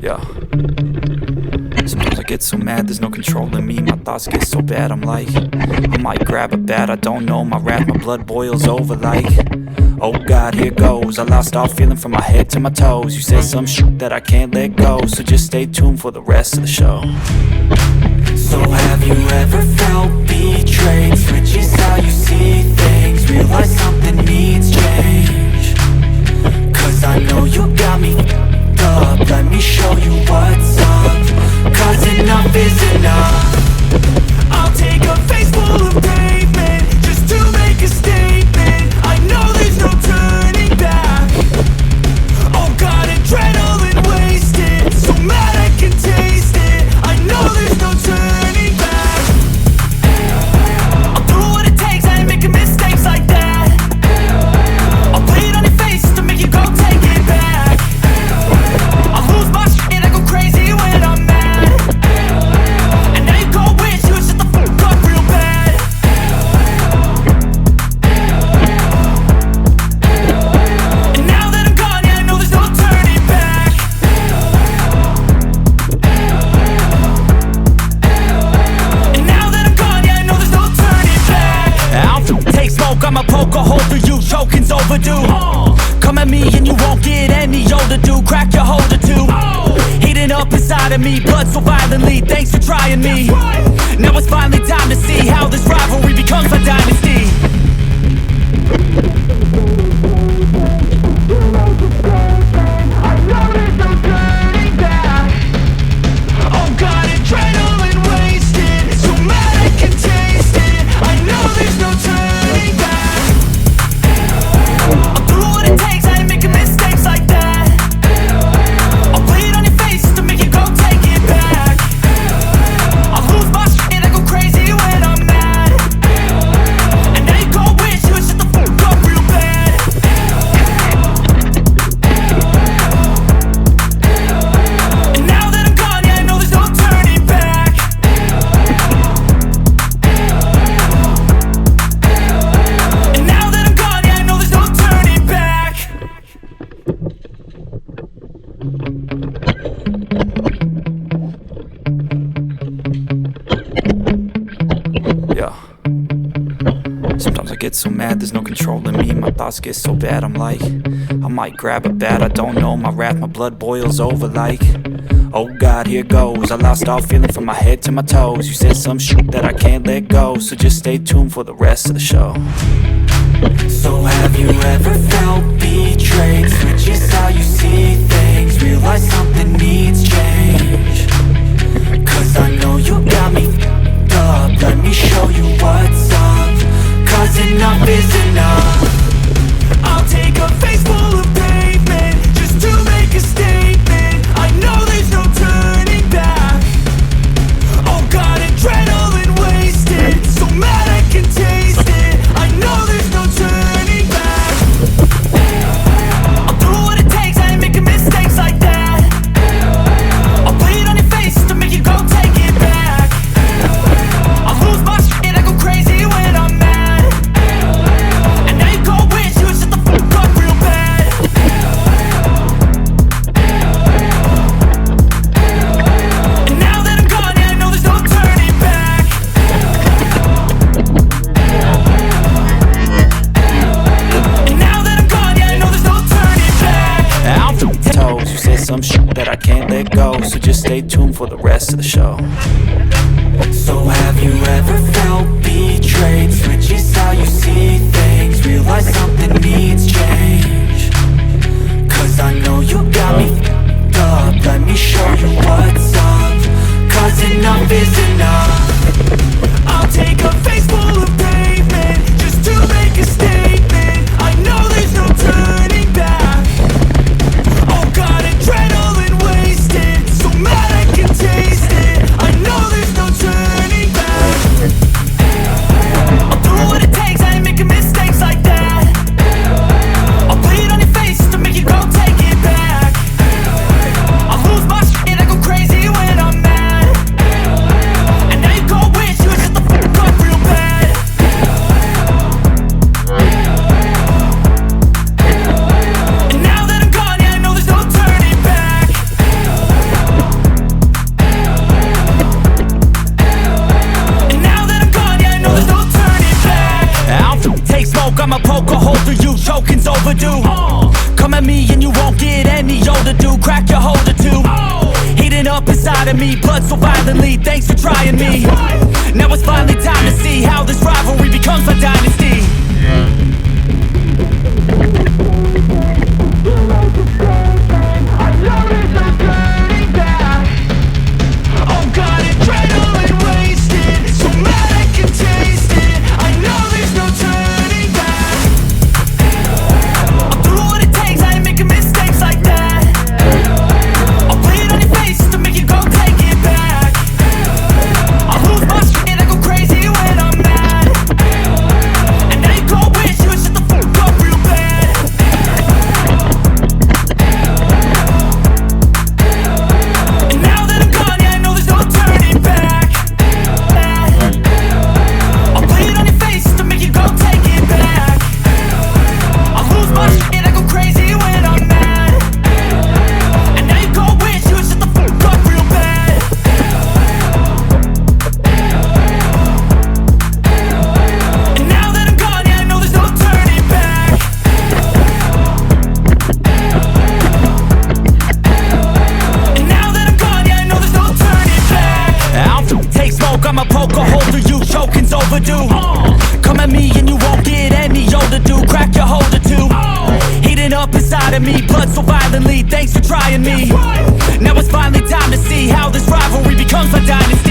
Yeah. Sometimes I get so mad, there's no controlling me. My thoughts get so bad, I'm like, I might grab a bat, I don't know. My wrath, my blood boils over like, oh God, here goes. I lost all feeling from my head to my toes. You said some shit that I can't let go, so just stay tuned for the rest of the show. So have you ever felt betrayed? Switches how you see things, realize something needs change. Cause I know you got me f***ed up, let me show you what's up. Cause enough is enough. I'll take a face full of pavement just to make a statement. I know there's no turning back. Oh God, adrenaline wasted, so mad I can taste it. I know there's no turning back. I'll do what it takes, I ain't making mistakes like that. I'll play it on your face to make you go take it back. I'll lose my shit and I go crazy when I'm mad. And now you go wish you would shut the fuck up real bad. And now that I'm gone, yeah, I know there's no turning back. And now that I'm gone, yeah, I know there's no turning back. I'll take smoke, I'ma poke a hole through you, choking's overdue. Come at me and you won't get any older, dude. Crack your holder too. Heating up inside of me, blood so violently. Thanks for trying me. Now it's finally time to see how this rivalry becomes a dynasty. I know there's no turning back. Oh God, adrenaline wasted, so mad I can taste it. I know there's no turning back. I'll do what it takes, I ain't making mistakes like that. I'll play it on your face to make you go take it back. I'll lose my shit and I go crazy when I'm mad. And now you go wish you would shut the fuck up real bad. And now that I'm gone, yeah, I know there's no turning back. And now that I'm gone, yeah, I know there's no turning back. Yeah. Sometimes I get so mad, there's no controlling me. My thoughts get so bad, I'm like, I might grab a bat, I don't know. My wrath, my blood boils over like, oh God, here goes. I lost all feeling from my head to my toes. You said some shit that I can't let go, so just stay tuned for the rest of the show. So have you ever felt betrayed? Switches how you see things, realize something needs change. Cause I know you got me f***ed up, let me show you what's up. Cause enough is enough. I'll take a face full of pavement just to make a statement. I know there's no turning back. Oh God, adrenaline wasted, so mad I can taste it. I know there's no turning back. I'll do what it takes, I ain't making mistakes like that. I'll play it on your face to make you go take it back. I'll lose my shit and I go crazy when I'm mad. And now you go wish you would shut the fuck up real bad. And now that I'm gone, yeah, I know there's no turning back. And now that I'm gone, yeah, I know there's no turning back. I'm from toes, you said some shit that I can't let go, so just stay tuned for the rest of the show. So have you ever felt betrayed? Switches how you see things, realize something needs change. Cause I know you got me f***ed up, let me show you what's up. Cause enough is enough. I'll take a face full of pavement just to make a statement. I know there's no turning back. Oh God, adrenaline wasted, so mad I can taste it. I know there's no turning back. I'ma poke a hole through you, choking's overdue. Come at me and you won't get any older, dude. Crack your holder too. Heating up inside of me, blood so violently. Thanks for trying me. Now it's finally time to see how this rivalry becomes my dynasty. I'ma poke a hole through you, choking's overdue. Come at me and you won't get any older, dude. Crack your holder too. Heating up inside of me, blood so violently. Thanks for trying me. Now it's finally time to see how this rivalry becomes my dynasty.